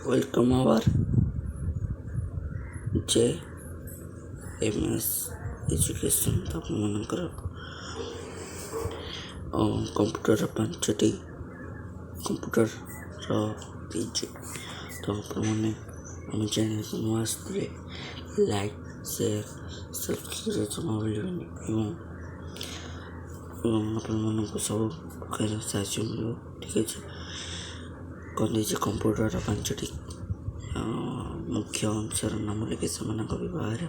Welcome our JMS Education ଆପଣମାନଙ୍କର computer 5ଟି computer ଦେଇଛି। ତ ଆପଣମାନେ ଆମ ଚ୍ୟାନେଲକୁ ନୂଆ ଆସିଥିଲେ ଲାଇକ୍ ସେୟାର ସବସ୍କ୍ରାଇବ୍ ଜମା ଭୁଲିବେନି ଏବଂ ଆପଣମାନଙ୍କୁ ସବୁ ପ୍ରକାର ସାହାଯ୍ୟ ମିଳିବ। ଠିକ୍ ଅଛି, କ'ଣ ଦେଇଛି କମ୍ପ୍ୟୁଟର 5ଟି ମୁଖ୍ୟ ଅଂଶର ନାମ ଲେଖି ସେମାନଙ୍କ ବିବାହର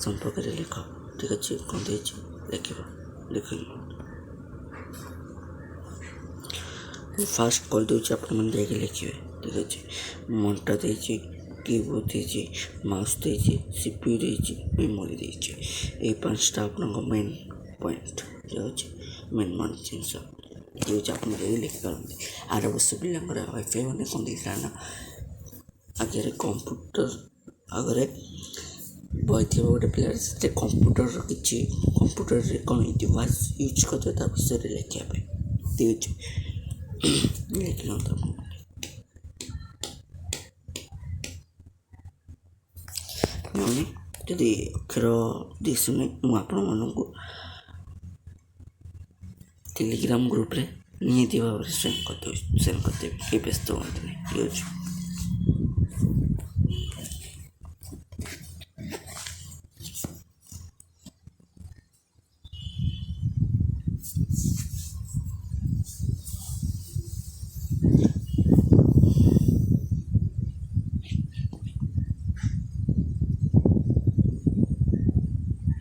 ସମ୍ପର୍କରେ ଲେଖ। ଠିକ୍ ଅଛି, କ'ଣ ଦେଇଛି ଲେଖିବ। ଦେଖିବ ଫାଷ୍ଟ କହିଦେଉଛି, ଆପଣମାନେ ଯାଇକି ଲେଖିବେ। ଠିକ୍ ଅଛି, ମନିଟର ଦେଇଛି, କିବୋର୍ଡ଼ ଦେଇଛି, ମାଉସ୍ ଦେଇଛି, CPU ଦେଇଛି, ମେମୋରି ଦେଇଛି। ଏଇ 5ଟା ଆପଣଙ୍କ ମେନ୍ ପଏଣ୍ଟ ଯାଉଛି, ମେନ୍ ଜିନିଷ ହେଉଛି ଆପଣ ଯାଇକି ଲେଖିପାରନ୍ତି। ଆର ବର୍ଷ ପିଲାଙ୍କର ୱାଇଫାଇ ମାନେ କ'ଣ ଦେଇଥିଲା ନା ଆଗରେ କମ୍ପ୍ୟୁଟର ଆଗରେ ବହିଥିବ ଗୋଟେ ପିଲାର, ସେଥିରେ କମ୍ପ୍ୟୁଟରରେ କ'ଣ ଡିଭାଇସ୍ ୟୁଜ୍ କରିଥିବ ତା ବିଷୟରେ ଲେଖିବା ପାଇଁ ଦେଇଛି। ଲେଖିନିଅନ୍ତୁ ଆପଣ। ନହେଲେ ଯଦି ଅକ୍ଷର ଦିଶୁନି ମୁଁ ଆପଣମାନଙ୍କୁ ଟେଲିଗ୍ରାମ ଗ୍ରୁପ୍ରେ ନିହାତି ଭାବରେ ସେଣ୍ଡ କରିଦେବି। କିଏ ବ୍ୟସ୍ତ ହୁଅନ୍ତୁନି। ଠିକ୍ ଅଛି,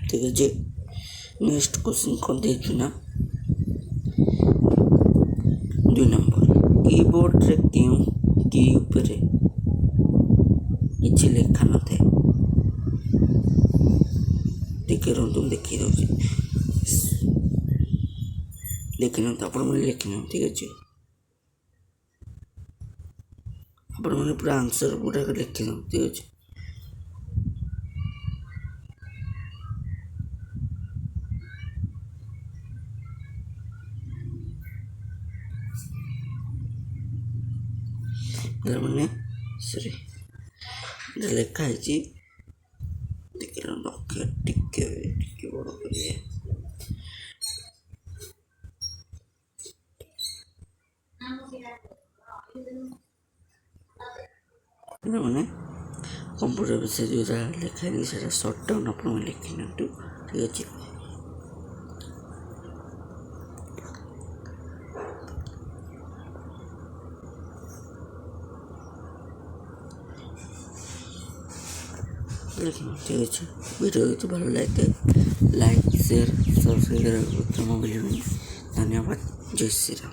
ଠିକ୍ ଅଛି। ନେକ୍ସଟ କ୍ୱେଶ୍ଚନ୍ କ'ଣ ଦେଇଛୁ ନା 2 ନମ୍ବର, କିବୋର୍ଡ଼ରେ କେଉଁ କି ଉପରେ କିଛି ଲେଖା ନଥାଏ? ଟିକେ ରୁହନ୍ତୁ, ଦେଖି ଦେଉଛି। ଦେଖିନିଅନ୍ତୁ, ଆପଣମାନେ ଲେଖିନିଅନ୍ତୁ। ଠିକ୍ ଅଛି, ଆପଣମାନେ ପୁରା ଆନ୍ସର ଗୁଡ଼ାକ ଲେଖିନିଅନ୍ତୁ। ଠିକ୍ ଅଛି, ପିଲାମାନେ ଲେଖା ହେଇଛି। ଟିକେ ବଡ଼ କରିବେ। ପିଲାମାନେ କମ୍ପ୍ୟୁଟର ବିଷୟରେ ଯେଉଁଟା ଲେଖା ହେଇଛି ସେଇଟା ସର୍ଟ ଡାଉନ୍ ଆପଣମାନେ ଲେଖିନିଅନ୍ତୁ। ଠିକ୍ ଅଛି, ଠିକ୍ ଅଛି। ଭିଡ଼ିଓ ଯଦି ଭଲ ଲାଗେ ଲାଇକ୍ ସେୟାର ସବସ୍କ୍ରାଇବ୍ କରିବାକୁ ଜମା ଭୁଲିବେନି। ଧନ୍ୟବାଦ। ଜୟ ଶ୍ରୀରାମ।